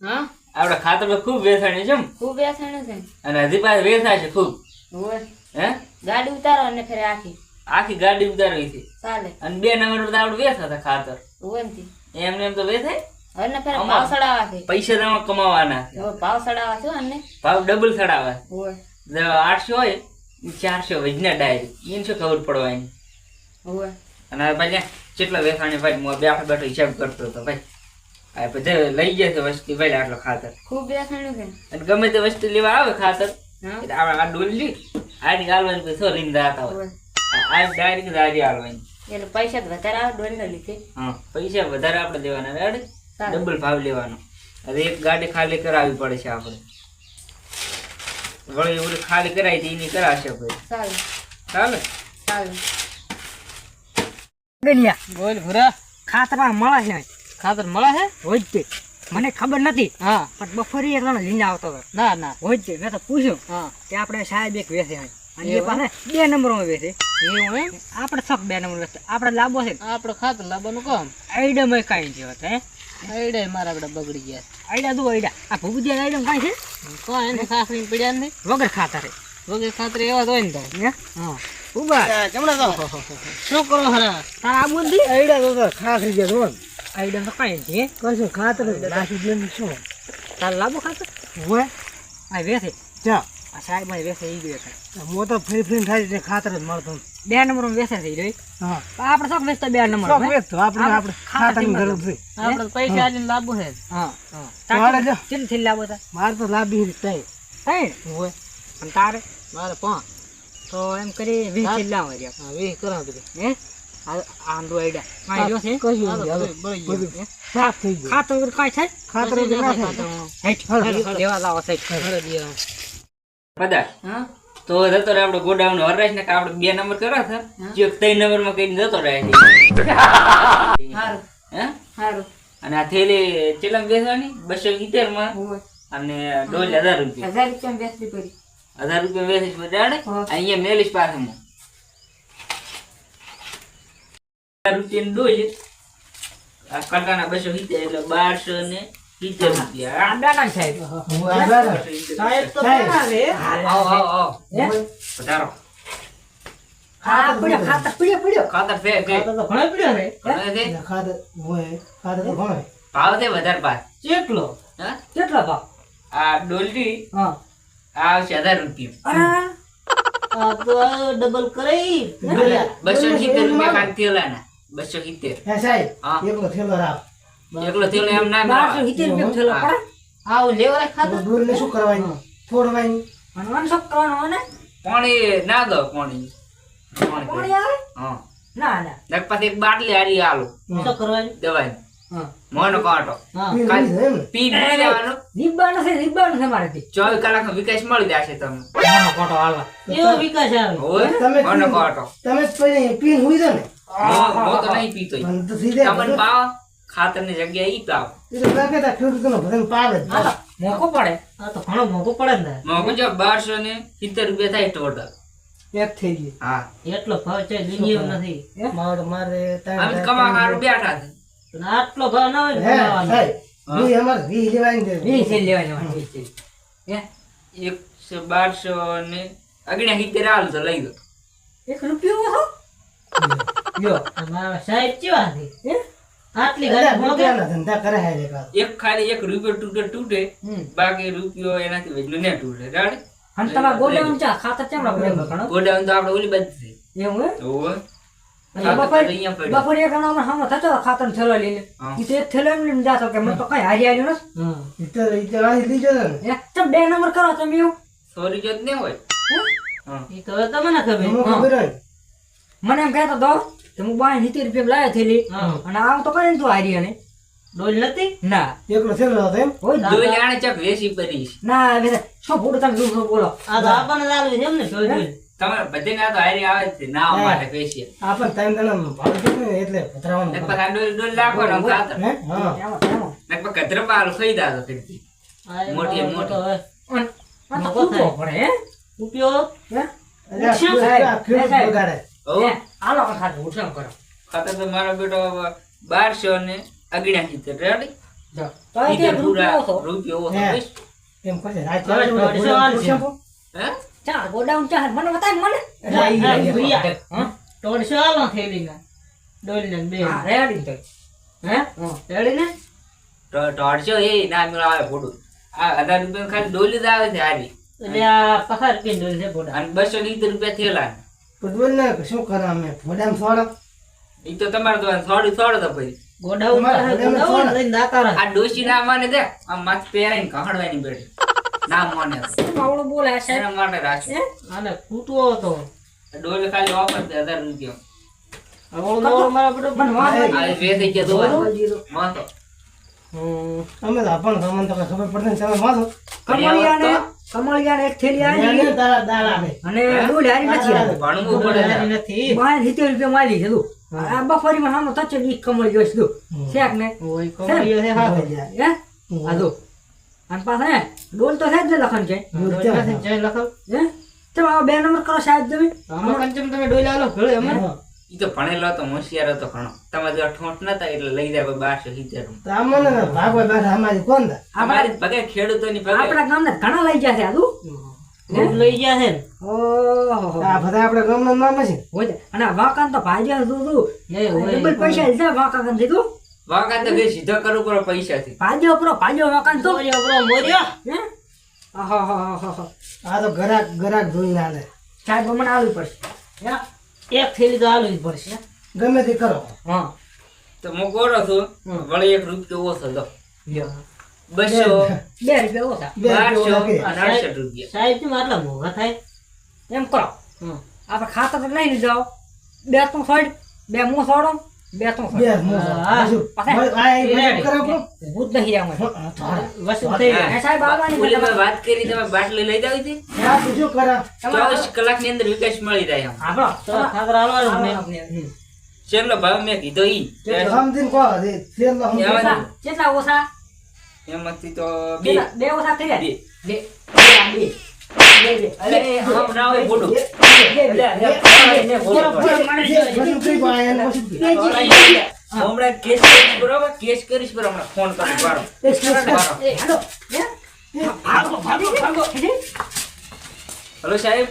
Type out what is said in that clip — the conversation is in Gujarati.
હા આપડે ખાતર તો ખૂબ વેચાણી છે ખૂબ વેસાણું છે અને હજી પાછું વેચાય છે ખૂબ હોય હે ગાડી ઉતારો અને ફેર આખી આખી ગાડી ઉતારવી છે ચાલે અને 2 નંબર પર આપણે વેચાતા ખાતર હોય ને એમને એમ તો વેચાય અને ફેર ભાવ સડાવા છે પૈસા તમારે કમાવાના છે હવે ભાવ સડાવા છે અને ભાવ ડબલ ચડાવે હોય 800 હોય ઈ 400 વજના ડાયરેક્ટ એને શું ખબર પડવાની હોય અને આ ભાઈ કેટલા વેચાણી ભાઈ હું બેઠો બેઠો હિસાબ કરતો હતો ભાઈ આ બધે લઈ જાય છે વસ્તી ભાઈ આટલો ખાતર ખૂબ વેસાણું છે અને ગમે તે વસ્તુ લેવા આવે ખાતર હા એટલે આપણે આ ડોલી આની ગાલવાની કોઈ સો લઈને જાતા હોય હોય આ ડાયરેક્ટ દાડી હાલવાની એટલે પૈસા તો વધારે આવે ડોલના લીધે હા પૈસા વધારે આપણે દેવાના રેડી ચાલે. ડબલ ભાવ લેવાનો હવે એક ગાડી ખાલી કરાવવી પડે છે આપણે વળી ઓલી ખાલી કરાવી હતી એની કરાશે ભાઈ ચાલે ચાલે ચાલે ગલિયા બોલ ભૂરા ખાતર મળે છે ખાતર મળે છે હોય જ તે મને ખબર નથી હા પણ બપોરે એક જણો લઈને આવતો હતો ના ના હોય જ તે મેં તો પૂછ્યું હા કે આપણે સાહેબ એક વેચે અહીં અને એ એવું? પાસે 2 નંબરમાં વેચે એવું એમ આપણે શોખ 2 નંબર વેચે આપણે લાંબો છે આપણે ખાતર લાવવાનું કામ આઈડિયામાં કાંઈ છે હોત હે આઈડે મારા આપણે બગડી ગયા આઈડિયા દો આઈડિયા આ ભૂગુદિયા આઈડિયા કાંઈ છે કોઈ એને સાસરી પડ્યા નથી વગર ખાતર વગર ખાતર એવા જ હોય ને તો હે હા ઉભા જમણા તો શું કરો હરા તાર આ બોલ દી આઈડિયા તો ખાખરી ગયા જોન આઈડિયા તો કાંઈ નથી હે કશું ખાતર નાખી દે શું તાર લાંબો ખાતર હોય આ વેચે ચા આ સાહેબ માં વેચે ઈ વેચે હું તો ફરી થાય એટલે ખાતર જ મળતો 2 નંબરમાં વેચે છે ઈ રહી હા આપણે શોખ વેચતા 2 નંબર શોખ વેચતો આપણે ખાતરની જરૂર છે આપણે પૈસા આલીને લાવવું છે હા તારે જો. કેટલી થેલી લાવો તા મારે તો લાંબી થાય ત્રણ હોય અને તારે મારે 5 તો એમ કરી 20 થેલી લાવો રહ્યા હા 20 કરા દે હે આંધો આઈડિયા કાંઈ જો છે કશું હા, નથી. તો હવે બળી બધું ગયું. સાફ થઈ ગયું ખાતર વગર કાંઈ થાય ખાતર વગર ના થાય હેઠ હળ. લેવા લાવો સાહેબ હરે દિયા બધા હા તો જતો રહે આપણે ગોડાઉન વરરાશ ને આપણે 2 નંબર કર્યા છે જે 3 નંબર માં કઈ જતો રહે છે હારું હે હારું અને આ થેલી ચેલમ વેચવાની 270 માં હોય અને ડોલ 1000 રૂપિયા 1000 રૂપિયા બેસતી પડી 1000 રૂપિયા વેચીશ બજાડે હા. અહીંયા મેલીશ પાછળમાં 1000 રૂપિયાની ડોલ આ કટાના 270 એટલે 1270 રૂપિયા આ બેટા સાહેબ હું આભાર. સાહેબ તો સાહેબ. બનાવે આવો આવો આવો હે? પધારો આ પડ્યો ખાતર પડ્યો ખાતર ફે ફે ખાતર તો ઘણા પડ્યા રે ઘણા છે? ખાતર હોય ખાતર તો ઘણો ભાવ છે વધારે પાસ કેટલો હા કેટલા ભાવ આ ડોલડી હા આ આવશે 1000 રૂપિયા અરે આ તો ડબલ કરી 270 રૂપિયા ખાલી થેલાના 270 હે સાહેબ હા. એકલો થેલો રાખ એકલો થેલો એમ ના 1270 રૂપિયા થેલો પડે આવું લેવાય ખાતર દૂર ને શું કરવાની થોડવાની અને મને શું કરવાનું મને પાણી ના દો પાણી પાણી આવે હા ના ના એક પાછી એક બાટલી હારી આલો શું કરવાનું દવાની હા મોનો કાંટો હા પી લઈ જાય એમ ને. પી પી લેવાનો રીબાનું છે મારેથી 24 કલાકનો વિકાસ મળી જશે તમને મોનો કોટો હાલવા એવો વિકાસ આવે હોય તમે મોનો પી- કાંટો તમે જ પીને પીને હુઈ જાવ ને હું તો નહીં પીતો મને તો સીધા તમને પાવ ખાતરની જગ્યાએ ઈ પાવ એ તો લાગે તા ખેડૂતોનો ભજન પાવે જ. હા, મોંઘો પડે આ તો ઘણો મોંઘો પડે ને મોંઘું જો 1270 રૂપિયા થાય ટોટલ એક થઈ ગઈ હા એટલો ભાવ છે દુનિયા નથી મારે અમે કમાવાનું બેઠા છે પણ આટલો ભાવ ના હોય ને હે કમાવાનો. સાહેબ વી અમારે વી લેવાની છે. 20 થેલી લેવાની મારે 20 થેલી. હે 1200 ને 69 હાલ તો લઈ દો 1 રૂપિયો ઓછો લ્યો અમારા સાહેબ કેવા છે હે આટલી એટલે ઘણી મોંઘી રૂપિયાના ધંધા કરે હે લેકા. એક ખાલી 1 રૂપિયો તૂટે તૂટે હમ બાકી રૂપિયો એનાથી વધુ ને તૂટે રાડ અને તમારા ગોડાઉન ચા ખાતર ચેમડા પડે બકણો ગોડાઉન તો આપણે ઓલી બાજુ છે એવું હે ઓવે અને ખાતર તો બપોરે અહીંયા પડ્યું. બપોરે એક જણો અમારે સામે થતો હતો ખાતર થેલો લઈને હા. ઈ તો એક થેલો એમ લઈને જાતો કે મને તો કઈ હારી આવ્યું નથી હા ઈ તો અહીં લીધો હતો ને. હે ચમ 2 નંબર કરો તમે એવું સોરી જોત ને હોય હે? હા એ તો હવે તમને ખબર મને ખબર હોય. મને એમ કહેતો દો તો હું 72 રૂપિયા લાવ્યો થેલી હા અને આમ તો કઈ તું હારી અને ડોલ નથી ના એકલો થેલો હતો એમ. હોય ના. દોઈ આણે ચક વેસી પરીશ ના બેટા શું ફોટો તમે દૂર બોલો આ તો આપણને લાલુ છે એમ ને ડોલ ડોલ. તમારે બધે ના તો હારી આવે જ છે ના માટે પૈસા આપણ ટાઈમ તને ભાવ છે ને એટલે પધરાવાનું એક પાછા ડોલ ડોલ રાખવાનો ખાતર હે હા એમાં એમાં એક પાછા કચરા ખાઈ દાદો ફરીથી આ એ મોટી ભાવ તો મોટી. હવે આ તો મોકો કૂદવો થાય. પડે હે ઉપયોગ હે એટલે આ ઉછાળ ખેડૂત- થાય. આ ખેડૂત થાય. બગાડે. હો હે, હાલો આ ખાતર ઉઠામ કરો ખાતર તો મારો બેટો 1200 ને 79 રેડી જો તો એ ઈધર કે પૂરા રૂપિયો ઓછો. રૂપિયો ઓછો, હે. બસ. એમ કરશે રાત હવે દોઢસો હાલ છે. હે? ચાર ગોડાઉન ચાર મને બતાય મને ભૈયા. હા 150 આલો થેલીના. ડોલને બે. હા રેડી તો હે? રેડી ને? તો 150 એ ના મેળ આવે ખોટું. આ 1000 રૂપિયા ખાલી ડોલી જ આવે છે હારી. એટલે આ 50 રૂપિયાની ડોલ છે બોડા. અને 270 રૂપિયા થેલા. બોલ ને શું કરા અમે ભોડામ છોડો ઈ તો તમારે તો થોડી થોડો તો પછી. ગોડાઉન તમારે પાસે ભલે ગોડાઉન ને લઈને દાતા રહે. આ ડોશી ના માને દે આમ માથ પહેરાઈને કહાડવાની બેઠી. ના માને તો. આવડો બોલે આ સાહેબ એના માટે રાખે. હે આને ફૂટવો હતો. ડોલ ખાલી ઓફર છે 1000 રૂપિયા. આવડો નવો મારા બધો મને વાંધો આ વે થઈ ગયા દોવા. માથો. અમે તો આપણને તમને તો કઈ ખબર પડતી ને તમે વાંચો કમળિયાને એક થેલી આવી તારા દાડા ને અને ડોલ હારી નથી આવી. ભણવું પડે છે. નથી. બાય 70 રૂપિયા માલી છે તું આ બફરીમાં સામો તચે ઈ કમળ જોઈશ તું શેક ને ઓય કોમળીઓ છે હા. હે આ જો અને પાછા હે ડોલ તો છે જ ને લખન છે ડોલ પાસે જય લખો. હે તમે આ 2 નંબર કરો સાહેબ તમે આમાં કંચમ તમે ડોલ આલો ભલે અમારે. ઈ તો ભણેલો હતો હોશિયાર હતો ઘણો. તમે જો ઠોંઠ નતા એટલે લઈ જાય 1270. તો આમને ને ભાગવા બેઠા અમારી કોણ દા અમારી ભગે ખેડૂતોની ભગે. આપણા ગામના ઘણા લઈ જશે આ તું ડોલ લઈ ગયા છે ને. ઓહો આ બધા આપણે ગામના નામ છે હોય અને આ વાકાન તો ભાજ્યા તું તું એ હોય. ડબલ પૈસા લીધા વાકાન થી તું વાકા તો કે સીધો કરવું પડે પૈસાથી. ભાજ્યો pro ભાજ્યો વાકાન તો મોર્યો બ્રો મોર્યો. હે આહા આ તો ગરાક ધોઈ ના લે સાહેબ મને આલવી પડશે એક થેલી તો આલવી જ પડશે. ગમે તે કરો હા તો હું ગોળો છું. વળી 1 રૂપિયો ઓછો દો. લ્યો 200 2 રૂપિયા ઓછા 1200 અને 68 રૂપિયા. સાહેબ કેમ આટલા મોંઘા થાય? એમ કરો આપણે ખાતર તો લઈને જાઓ 2 3 સાઈડ 2 મો સોડો 2 3 બે સાઈડ મોસો હા. હજુ. આ એ બધું કરો આપણું. ભૂત નહીં રહ્યા મને વસૂલ થઈ હા. ગઈ. એ સાહેબ આવવાની ઓલી છે મેં વાત કરી તમે બાટલી લઈ જાવ હતી. આ તું શું કરે 24 કલાકની અંદર વિકાસ મળી જાય આમ. આપણો તો ખાતર આલવાનું ને. છેલ્લો ભાવ મેં કીધો ઈ સમજીને કહો દે તેલ નો સમજી. એમાં કેટલા ઓછા એમાંથી તો બે. બે ઓછા કર્યા બે. બે બે અલે આમ ના હોય બોડું. બધું કઈ પાય એને પછી હમણાં કેસ કરીશ બરોબર કેસ કરીશ બરોબર હમણાં ફોન કરીશ બારો. હલો સાહેબ